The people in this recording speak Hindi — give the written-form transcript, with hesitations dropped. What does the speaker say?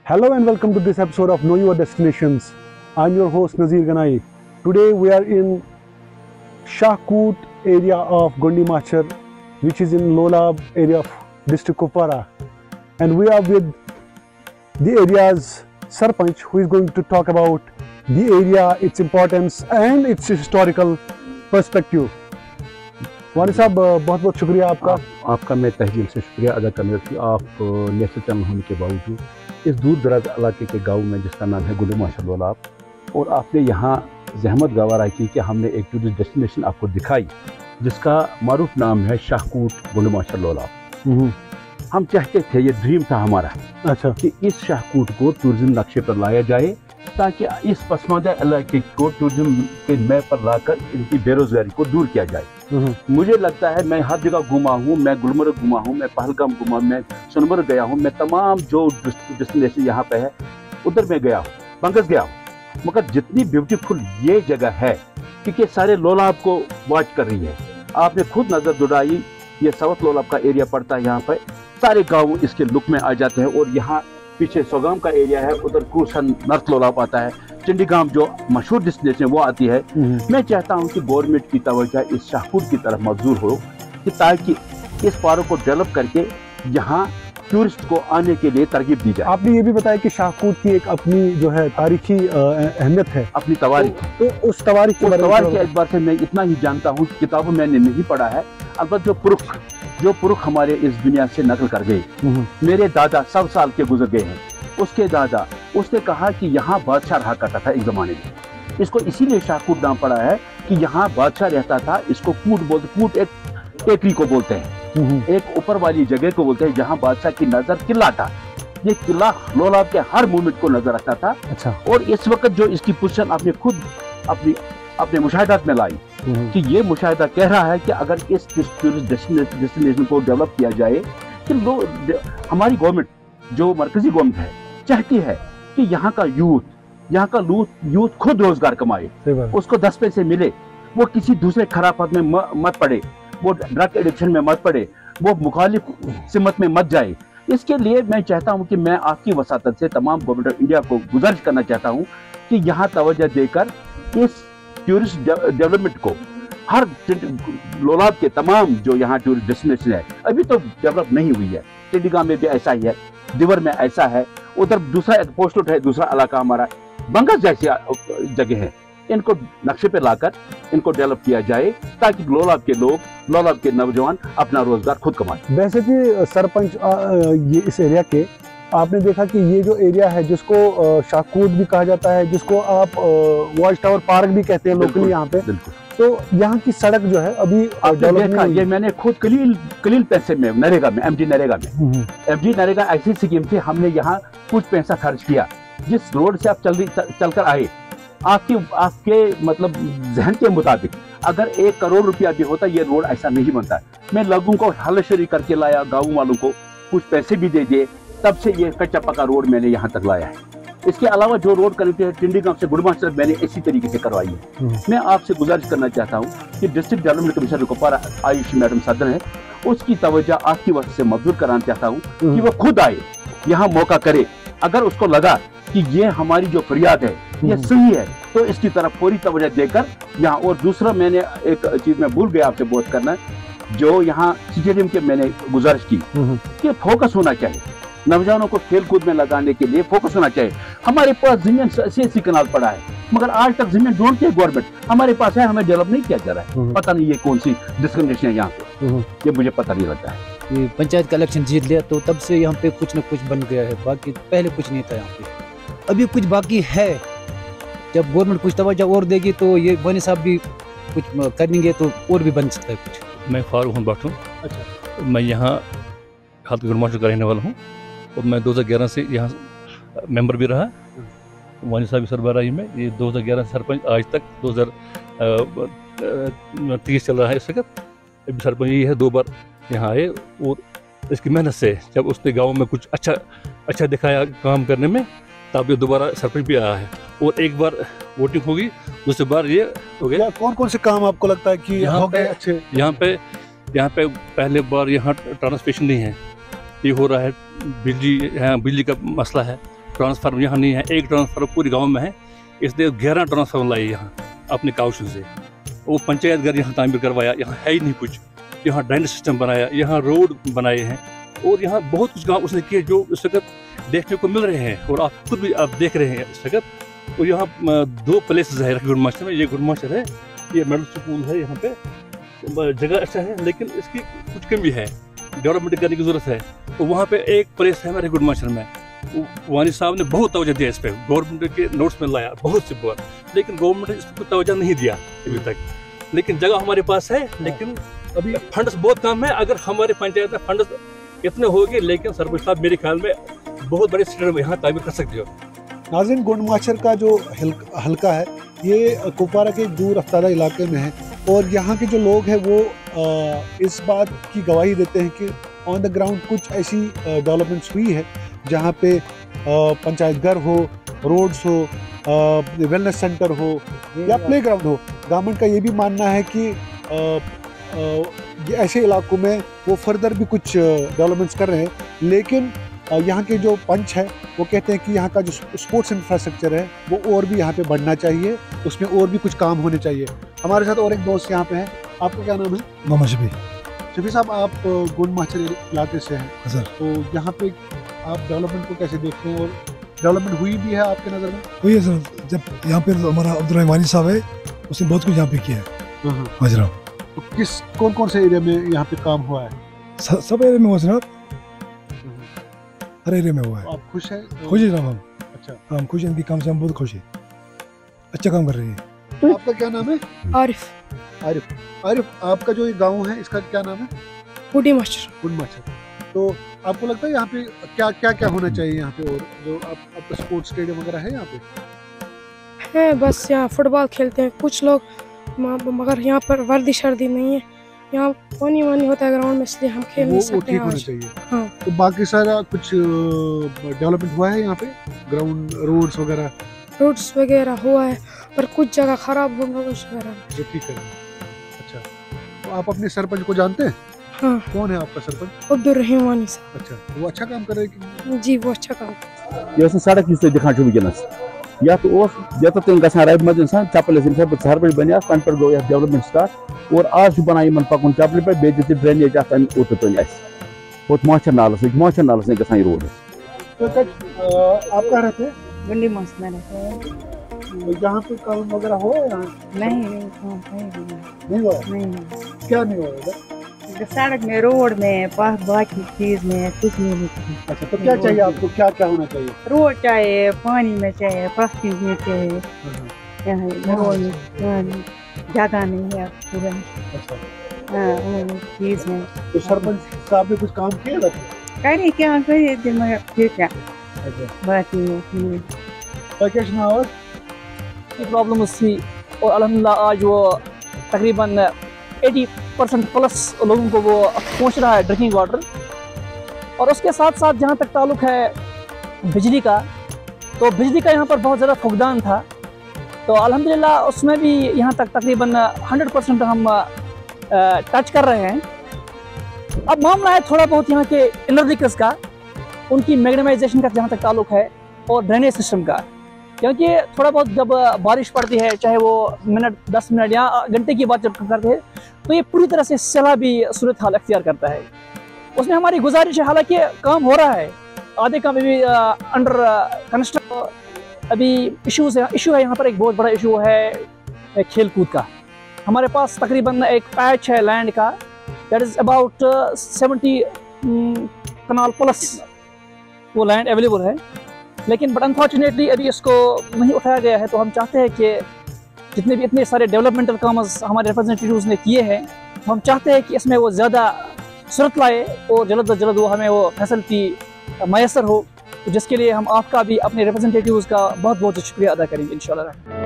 Hello and welcome to this episode of Know Your Destinations. I'm your host Nazir Ganai. Today we are in Shahkoot area of Gondi Machar, which is in Lolab area of district Kupwara, and we are with the area's Sarpanch, who is going to talk about the area, its importance and its historical perspective. वानी साहब बहुत बहुत शुक्रिया आपका मैं तहे दिल से शुक्रिया अदा करना कि आप नेशनल चैनल होने के बावजूद इस दूर दराज इलाके के गांव में जिसका नाम है गोंडी माचर लोलाब, और आपने यहाँ जहमत गवारा की कि हमने एक टूरिस्ट डेस्टिनेशन आपको दिखाई जिसका मारूफ नाम है शाहकूट गोंडी माचर लोलाब। हम चाहते थे, ये ड्रीम था हमारा, अच्छा, कि इस शाहकूट को टूरिज्म नक्शे पर लाया जाए ताकि इस पसमानदा इलाके को टूरिज्म के मैप पर लाकर इनकी बेरोजगारी को दूर किया जाए। मुझे लगता है मैं हर जगह घूमा हूँ, मैं गुलमर्ग घूमा हूँ, मैं पहलगाम घूमा, मैं सोनमर्ग गया हूँ, मैं तमाम जो डेस्टिनेशन यहाँ पे है उधर मैं गया हूँ, बंगस गया हूँ, मगर जितनी ब्यूटीफुल ये जगह है क्योंकि सारे लोलाब को वॉच कर रही है। आपने खुद नज़र दुड़ाई, ये साउथ लोलाब का एरिया पड़ता है, यहाँ पर सारे गाँव इसके लुक में आ जाते हैं, और यहाँ पीछे सोगाम का एरिया है, उधर कुरसन नर्थ लोलाब आता है, चंडीगाम जो मशहूर डेस्टिनेशन वो आती है। मैं चाहता हूं कि गवर्नमेंट की तवज्जो इस शाहकूट की तरफ मबजूल हो कि ताकि इस पार्क को डेवलप करके यहाँ टूरिस्ट को आने के लिए तरगीब दी जाए। आपने ये भी बताया कि शाहकूट की एक अपनी जो है तारीखी अहमियत है, अपनी तवारीख। तो उस तवारीख के एतबार से मैं इतना ही जानता हूँ, किताबों में मैंने नहीं पढ़ा है, अलबत्ता जो पुरुख हमारे इस दुनिया से नकल कर गए, मेरे दादा 100 साल के गुजर गए हैं, उसके दादा, उसने कहा कि यहाँ बादशाह रहा करता था एक ज़माने में। इसको इसीलिए शाहकूट नाम पड़ा है कि यहाँ बादशाह रहता था। इसको कूट बोलते, कूट एक टेकरी को बोलते हैं, एक ऊपर वाली जगह को बोलते हैं जहाँ बादशाह की नज़र किला था। ये किला लोलाब के हर मूवमेंट को नजर रखता था। अच्छा। और इस वक्त जो इसकी पोजीशन आपने खुद अपने मुशाहिदात में लाई कि ये मुशाहिदा कह रहा है कि अगर इस टूरिस्ट डेस्टिनेशन को डेवलप किया जाए कि हमारी गवर्नमेंट जो मरकजी गवर्नमेंट है चाहती है कि यहाँ का यूथ खुद रोजगार कमाए, उसको 10 पैसे मिले, वो किसी दूसरे खराफत में मत पड़े, वो ड्रग एडिक्शन में मत पड़े, वो मुखालिफ सिमत में मत जाए। इसके लिए मैं चाहता हूँ कि मैं आपकी वसातत से तमाम गवर्नमेंट ऑफ इंडिया को गुजारिश करना चाहता हूँ कि यहाँ तवज्जो देकर इस टूरिस्ट डेवलपमेंट को हर लोलाब के तमाम जो यहाँ टूरिस्ट डेस्टिनेशन है अभी तो डेवलप नहीं हुई है। चंडीगढ़ में भी ऐसा ही है, दिवर में ऐसा है, उधर दूसरा एक पोस्टोट है, दूसरा इलाका हमारा बंगस जैसी जगह है। इनको नक्शे पे लाकर इनको डेवलप किया जाए ताकि लोलाब के लोग, लोलाब के नौजवान अपना रोजगार खुद कमाएं। वैसे भी सरपंच ये इस एरिया के आपने देखा कि ये जो एरिया है जिसको शाहकूट भी कहा जाता है, जिसको आप वॉच टावर पार्क भी कहते हैं लोकली यहाँ पे, तो यहाँ की सड़क जो है अभी देखा, ये मैंने खुद कलील पैसे में नरेगा में एमजी नरेगा ऐसी स्कीम थी, हमने यहाँ कुछ पैसा खर्च किया। जिस रोड से आप चलकर आए, आपके मतलब जहन के मुताबिक अगर 1 करोड़ रुपया भी होता ये रोड ऐसा नहीं बनता। मैं लोगों को हलशरी करके लाया, गाँव वालों को कुछ पैसे भी दे दिए, तब से ये कच्चा पक्का रोड मैंने यहाँ तक लाया है। इसके अलावा जो रोड कनेक्ट है चंडीगढ़ से गुड़माचर मैंने इसी तरीके से करवाई है। मैं आपसे गुजारिश करना चाहता हूँ कि district development commissioner Kupwara Ayushi madam सदन है, उसकी तवज्जो आपकी वजह से मजबूर कराना चाहता हूँ कि वो खुद आए, यहाँ मौका करे। अगर उसको लगा कि ये हमारी जो फरियाद है ये सही है तो इसकी तरफ पूरी तवज्जो देकर यहाँ। और दूसरा मैंने एक चीज में भूल गया आपसे बात करना, जो यहाँ स्टेडियम के मैंने गुजारिश की कि फोकस होना चाहिए, नौजवानों को खेल कूद में लगाने के लिए फोकस होना चाहिए। हमारे पास जमीन ऐसी कनाल पड़ा है मगर आज तक जमीन ढूंढती है गवर्नमेंट, हमारे पास है, हमें डेवलप नहीं किया जा रहा है। पता नहीं ये कौन सी डिस्क्रिमिनेशन है यहाँ पे, ये मुझे पता नहीं लगता है। ये पंचायत का इलेक्शन जीत लिया तो तब से यहाँ पे कुछ न कुछ बन गया है, बाकी पहले कुछ नहीं था यहाँ पे, अभी कुछ बाकी है। जब गवर्नमेंट कुछ तवज्जो और देगी तो ये वानी साहब भी कुछ करेंगे तो और भी बन सकता है कुछ। मैं फारूक हूँ बाटू। अच्छा। मैं यहाँ हाथ गुड़माचर का रहने वाला हूँ और मैं 2011 से यहाँ मेंबर भी रहा, वानी साहब सरबराही में। ये 2011 सरपंच आज तक 2030 चल रहा है इस वक्त। अभी सरपंच ये है 2 बार यहाँ आए और इसकी मेहनत से जब उसने गांव में कुछ अच्छा दिखाया काम करने में, तब ये दोबारा सरपंच भी आया है और एक बार वोटिंग होगी, दूसरी बार ये हो गया। कौन कौन से काम आपको लगता है कि यहाँ पे अच्छे? यहाँ पे पहले बार यहाँ ट्रांसपोर्टेशन नहीं है, ये हो रहा है, बिजली का मसला है, ट्रांसफार्मर यहाँ नहीं है, एक ट्रांसफार्मर पूरे गांव में है, इसलिए 11 ट्रांसफार्मर लाए यहाँ अपने काउशन से। वो पंचायत घर यहाँ तामीर करवाया, यहाँ है ही नहीं कुछ, यहाँ ड्रेनेज सिस्टम बनाया, यहाँ रोड बनाए हैं और यहाँ बहुत कुछ काम उसने किए जो इस वक्त देखने को मिल रहे हैं और आप खुद भी आप देख रहे हैं इस वक्त। और यहाँ 2 प्लेसेस है गुंडी माचर में, ये गुंडी माचर है, ये मिडिल स्कूल है, यहाँ पे जगह अच्छा है लेकिन इसकी कुछ कमी है, डेवलपमेंट करने की जरूरत है। तो वहाँ पे एक प्लेस है हमारे गुंडी माचर में, वानी साहब ने बहुत तवज्जो दिया इस पर, गवर्नमेंट के नोट्स में लाया बहुत सी बार, लेकिन गवर्नमेंट ने इसको तवज्जो नहीं दिया अभी तक। लेकिन जगह हमारे पास है, लेकिन अभी फंड्स बहुत कम है। अगर हमारे पंचायत में फंड्स इतने हो गए, लेकिन सरपंच साहब मेरे ख्याल में बहुत बड़े स्टेडियम यहाँ तामीर कर सकते हो। नाज़रीन, गुंडी माचर का जो हल्का है ये कुपवारा के दूर अफ्तारा इलाके में है और यहाँ के जो लोग हैं वो इस बात की गवाही देते हैं कि ऑन द ग्राउंड कुछ ऐसी डेवलपमेंट्स हुई है जहाँ पे पंचायत घर हो, रोड्स हो, वेलनेस सेंटर हो या प्ले ग्राउंड हो। गवर्नमेंट का ये भी मानना है कि ऐसे इलाकों में वो फर्दर भी कुछ डेवलपमेंट्स कर रहे हैं, लेकिन यहाँ के जो पंच है वो कहते हैं कि यहाँ का जो स्पोर्ट्स इंफ्रास्ट्रक्चर है वो और भी यहाँ पे बढ़ना चाहिए, उसमें और भी कुछ काम होने चाहिए। हमारे साथ और एक दोस्त यहाँ पे हैं। आपका क्या नाम है? मोहम्मद शफी। शफी साहब, आप गुंडी माचर इलाके से हैं सर। तो यहाँ पे आप डेवलपमेंट को कैसे देखते हैं और डेवलपमेंट हुई भी है आपके नज़र में? हुई है सर, जब यहाँ पे हमारा अब्दुल साहब है उसने बहुत कुछ यहाँ पे किया है हाजरा। तो कौन कौन से एरिया में यहाँ पे काम हुआ है? सब एरिया में हुआ जनाब, हर एरिया में हुआ है। आप खुश हैं? खुश है जनाब हम। अच्छा, हम खुश हैं, इनके काम से हम बहुत खुश हैं, अच्छा काम कर रहे हैं। तो आपका क्या नाम है? आरिफ। आरिफ, आपका जो ये गांव है इसका क्या नाम है? गुंडी माचर। गुंडी माचर। तो आपको लगता है यहाँ पे क्या होना चाहिए यहाँ पे, और जो आपका स्पोर्ट्स स्टेडियम वगैरह है यहाँ पे? है बस यहाँ फुटबॉल खेलते हैं कुछ लोग, मगर यहाँ पर वर्दी शर्दी नहीं है, यहाँ पानी वानी होता है ग्राउंड में, इसलिए हम खेल नहीं सकते हैं आज। चाहिए। हाँ। तो बाकी सारा कुछ डेवलपमेंट हुआ है यहाँ पे, ग्राउंड, रोड्स वगैरह? रोड्स वगैरह हुआ है पर कुछ जगह खराब होगा, कुछ जगह जो ठीक है। अच्छा, तो आप अपने सरपंच को जानते हैं? हाँ। कौन है आपका सरपंच? अब्दुल रहीम वानी साहब। अच्छा, तो वो अच्छा काम कर रहे हैं कि? जी, वो अच्छा काम। ये सड़क इस दिखान वनस या तो तीन गसान रब मज इंसान चपल सरपंच बनिया तम पे गो डेवलपमेंट स्टार्ट और आज बनान पकुन चपल पे बे ड्रेनेज ओत तन वो माचर नालस नहीं गसान रोड। आप कहाँ रहते हैं? गुंडी माचर में रहते हैं। यहाँ पे काम वगैरह हो? नहीं हुआ? क्या नहीं हुआ? सड़क में, रोड में, बाकी चीज में कुछ नहीं होती। अच्छा, तो क्या चाहिए आपको, क्या होना चाहिए? रोड चाहिए, पानी में चाहिए, बस्ती में चाहिए, रोड में जगह नहीं है पूरा। अच्छा, चीज में तो सरपंच साहब ने कुछ काम किया था? करिए क्या करिए मगर ठीक है। बात क्या सुनाओ? प्रॉब्लम थी और अल्हम्दुलिल्लाह आज वो तकरीबन 80% प्लस लोगों को वो पहुंच रहा है ड्रिंकिंग वाटर। और उसके साथ साथ जहाँ तक ताल्लुक है बिजली का, तो बिजली का यहाँ पर बहुत ज़्यादा फुकदान था, तो अल्हम्दुलिल्लाह उसमें भी यहाँ तक तकरीबन 100% हम टच कर रहे हैं। अब मामला है थोड़ा बहुत यहाँ के इनर्जिकस का, उनकी मैग्नेमाइजेशन का जहाँ तक ताल्लुक है, और ड्रेनेज सिस्टम का, क्योंकि थोड़ा बहुत जब बारिश पड़ती है, चाहे वो मिनट 10 मिनट या घंटे की बात जब करते हैं, तो ये पूरी तरह से सैलाबी सूरत हाल अख्तियार करता है। उसमें हमारी गुजारिश है, हालांकि काम हो रहा है, आधे काम अभी अंडर कंस्ट्रक्शन, अभी इशू है यहाँ पर। एक बहुत बड़ा इशू है खेल कूद का। हमारे पास तकरीबन एक पैच है लैंड का, that is about 70 kanal plus वो लैंड अवेलेबल है, लेकिन बट अनफॉर्चुनेटली अभी इसको नहीं उठाया गया है। तो हम चाहते हैं कि जितने भी इतने सारे डेवलपमेंटल काम्स हमारे रिप्रेजेंटेटिव्स ने किए हैं, तो हम चाहते हैं कि इसमें वो ज़्यादा सूरत लाए और जल्द अज जल्द वो हमें वो फैसिलिटी मैसर हो, तो जिसके लिए हम आपका भी अपने रिप्रेजेंटेटिव्स का बहुत बहुत शुक्रिया अदा करेंगे इंशाल्लाह।